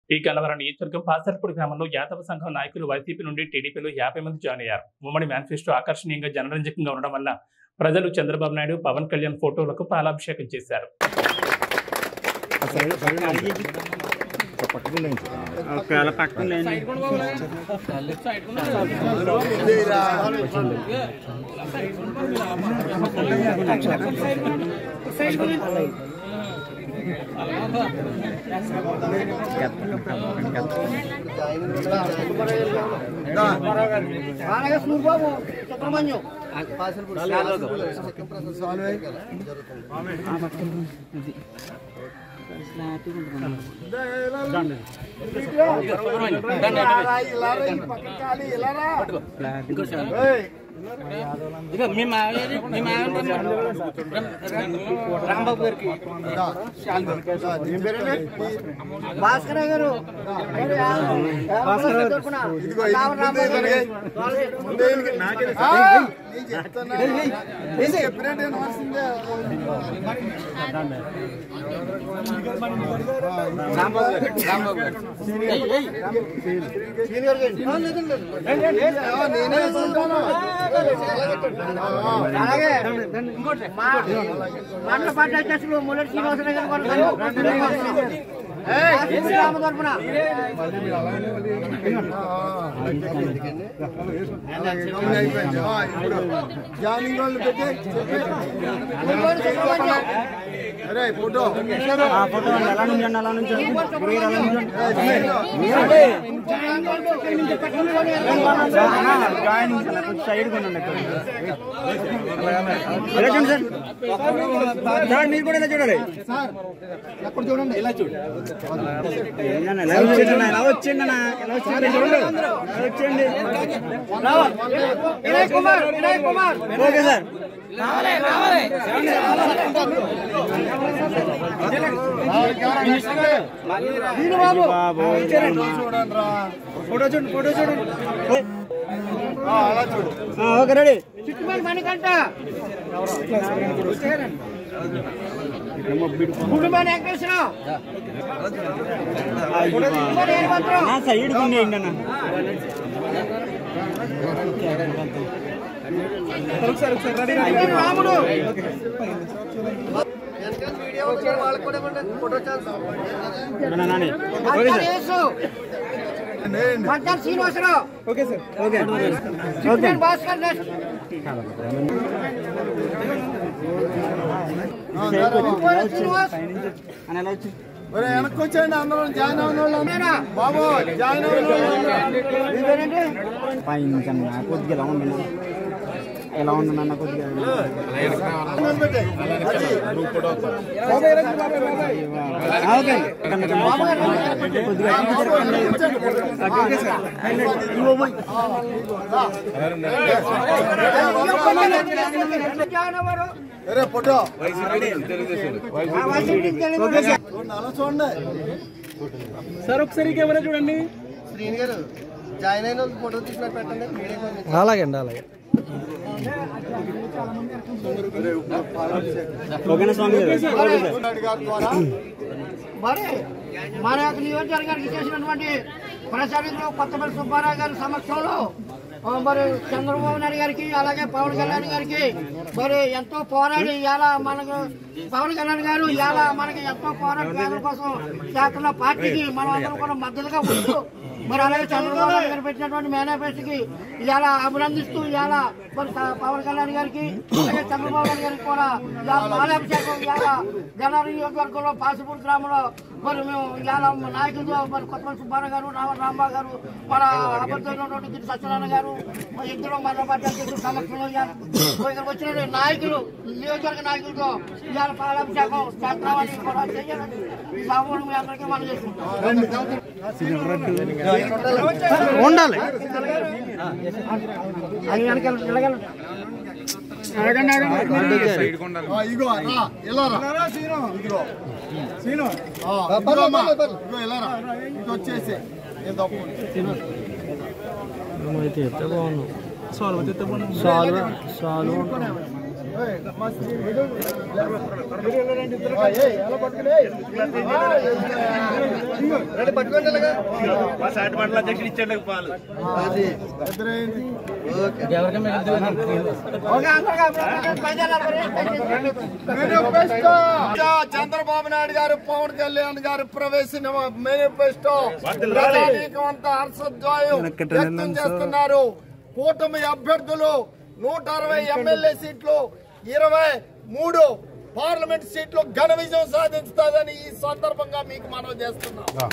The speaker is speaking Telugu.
ఈ గన్నవరం నియోజకవర్గం పాసర్పూడి గ్రామంలో యాదవ సంఘం నాయకులు వైసీపీ నుండి టీడీపీలో 50 మంది జాయిన్ అయ్యారు. ఉమ్మడి మేనిఫెస్టో ఆకర్షణీయంగా జనరంజకంగా ఉండడం వల్ల ప్రజలు చంద్రబాబు నాయుడు, పవన్ కళ్యాణ్ ఫోటోలకు పాలాభిషేకం చేశారు. రాంబాబు గారికి భాస్కర్ గారు అలాగే మండల పార్టీ అధ్యక్షులు ముల్లెటి శ్రీనివాసరావు తరఫున జాయినింగ్ వాళ్ళు పెట్టి ఫోటో ఎలా నుంచి సైడ్ మీరు కూడా ఇలా చూడాలి సార్. ఎప్పుడు చూడండి ఇలా చూడండి. ఎలా వచ్చిండి ఓకే సార్. ఫోటో చూడండి అలా చూడు. Okay ready. Chittumal Manikanta Gundumani Venkateswararao side Ramudu Srinivasarao Bhaskar వెనక్కి వచ్చేయండి. అందరూ జాయిన్ అయిన వాళ్ళు బాబు జాయిన్ అయిన కొద్దిగా ఎలా ఉందన్న కొద్దిగా ఫోటో చూడండి సార్. ఒకసారి కెమెరా చూడండి. శ్రీని గారు జాయిన్ అయిన వాళ్ళు ఫోటో తీసినట్టు పెట్టండి. అలాగే అలాగే ఓకేనా స్వామి గారు. మరి మన యొక్క నియోజకవర్గానికి చేసినటువంటి ప్రచారంలో కొత్తపల్లి సుబ్బారావు గారి సమక్షంలో మరి చంద్రబాబు నాయుడు గారికి అలాగే పవన్ కళ్యాణ్ గారికి మరి ఎంతో పోరాడి ఇవాళ మనకు పవన్ కళ్యాణ్ గారు ఇవాళ మనకి ఎంతో పోరాడి పేదల కోసం చేస్తున్న పార్టీకి మనం అందరం కూడా మద్దతుగా ఉంటూ మరి అలాగే చంద్రబాబు నాయుడు గారు పెట్టినటువంటి మేనిఫెస్టోకి ఇవాళ అభినందిస్తూ ఇవాళ మరి పవన్ కళ్యాణ్ గారికి అలాగే చంద్రబాబు నాయుడు గారికి కూడా ఇవాళ పాలాభిషేకం ఇవాళ జనవరి నియోజకవర్గంలో పాసిపూర్ గ్రామంలో మరి మేము ఇవాళ నాయకులతో మరి కొత్తపల్లి సుబ్బారావు గారు రాంబాబు గారు మన అబద్ధమైనటువంటి సత్యనారాయణ గారు ఇద్దరు మన పార్టీ అధ్యక్షుల సమక్షంలో ఇక్కడికి వచ్చిన నాయకులు నియోజకవర్గ నాయకులతో ఇవాళ పాలాభిషేకం చేస్తామని కూడా చేయాలని ఈ సభను మీ అందరికీ మనం చేసుకుంటాం. ఉండాలి వచ్చేసి బాగున్నాం. చంద్రబాబు నాయుడు గారు పవన్ కళ్యాణ్ గారు ప్రవేశించిన మేనిఫెస్టో అంతా హర్షధ్వాయం వ్యక్తం చేస్తున్నారు. కూటమి అభ్యర్థులు 160 ఎమ్మెల్యే సీట్లు 23 పార్లమెంట్ సీట్లు ఘన విజయం సాధించుతారని ఈ సందర్భంగా మీకు మనవి చేస్తున్నాం.